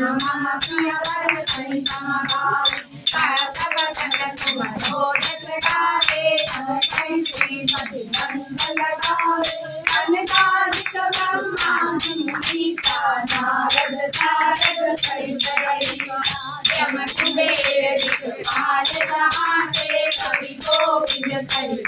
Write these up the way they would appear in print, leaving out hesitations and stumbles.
मम प्रिय वर सहितम भावे तव तन तुम रोजत गावे कहीं श्रीपति मंगल गावे अनकादिक ब्रह्मा गीता नारद सारद सहित यम कुबेर दिक्पाल कहाते कवि गोविंद सहित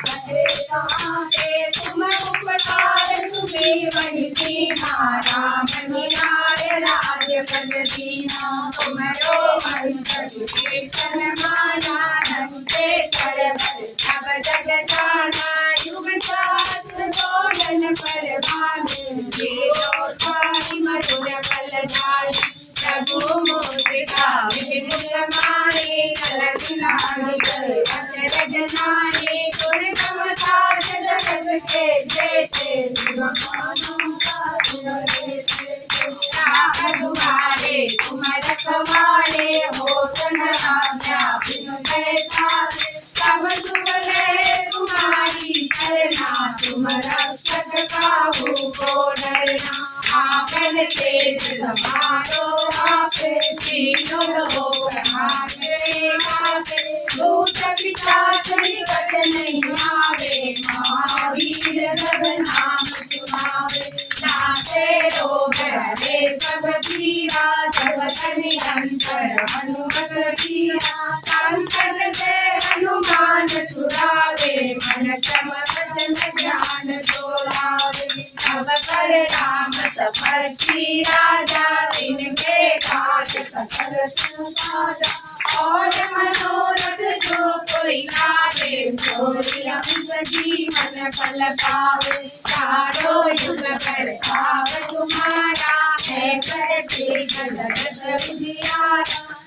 कहाते तुम उपकार तुम्हें वही दीना राम निराय राज्य पद दीना तुमरो मन कीर्तन माना नमते कर सब जग जाना युग सहस्र जोड़न पर भागे जो थारी मधुर फल जाए प्रभु मोदिका विपुल मारे कलक नारी कर अचरज नारी गुर समता जगत के जैसे तुम्हारे तुम रखवारे हो सन आज्ञा बिनु बैठारे सब सुबह तुम्हारी करना तुम रक्षक काहू को डरना आपन तेज समारो आप तीनों हो ब्रह्मांडे माते भूत पिशाच निकट नहीं आवे महावीर सब नाम सुनावे नाते रोग हरे सब पीरा जगत निरंतर हनुमत वीरा संकट से हनुमान छुड़ावे मन क्रम वचन ज्ञान जोड़ावे अब कर राम सफल की राजा तिनके काज सकल सुसाजा और मनोरथ जो कोई लावे जोरी अंत जीवन फल पावे चारों युग पर भाव तुम्हारा है करते जगत विधियारा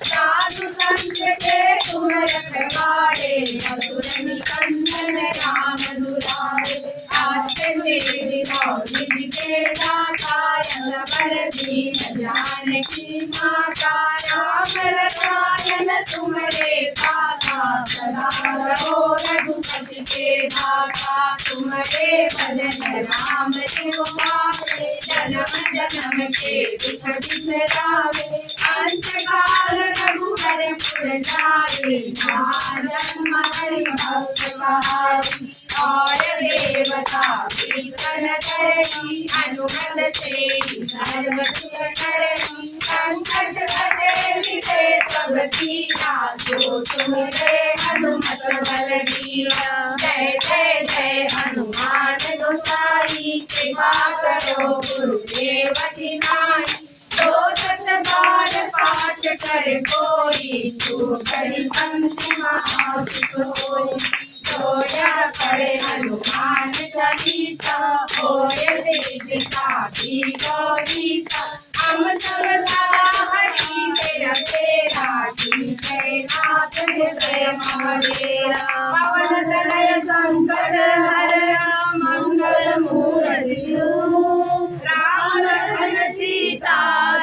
साधु संत के तुम रखवारे मधुर निकंदन राम दुलारे आस्ते मेरी मौलिक के दाता यम बल दीन जानकी माता राम रसायन तुम्हारे दाता सदा रहो रघुपति के दाता तुम्हारे भजन राम शिव पावे जन्म जन्म के दुख बिसरावे अंत काल रघुवर पुर जाए जन्म हरि भक्त कहारी और देवता कीर्तन करती हनुमत तेरी सर्व सुख करती संकट कटे मिटे सब पीरा जो तुम्हारे हनुमत बल दीना जय जय जय हनुमान गोसाई कृपा करो गुरुदेव की नाई जो सत बार पाठ कर कोई तो करी पंक्ति महासुख होई जोया करे हनुमान चालीसा होय देविका भी गौरीसा हम सब हरि तेरा तेरा जय नाथ जय हमारेरा पवन तनय संकट हर मंगल मूर्ति राम लखन सीता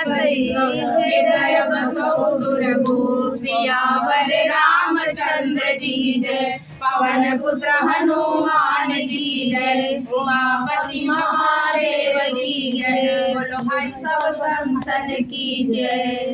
हृदय बसो सुरभूप सियावर रामचंद्र जी जय पवन पुत्र हनुमान की जय उमापति महादेव की जय बोलो भाई सब संतन की जय।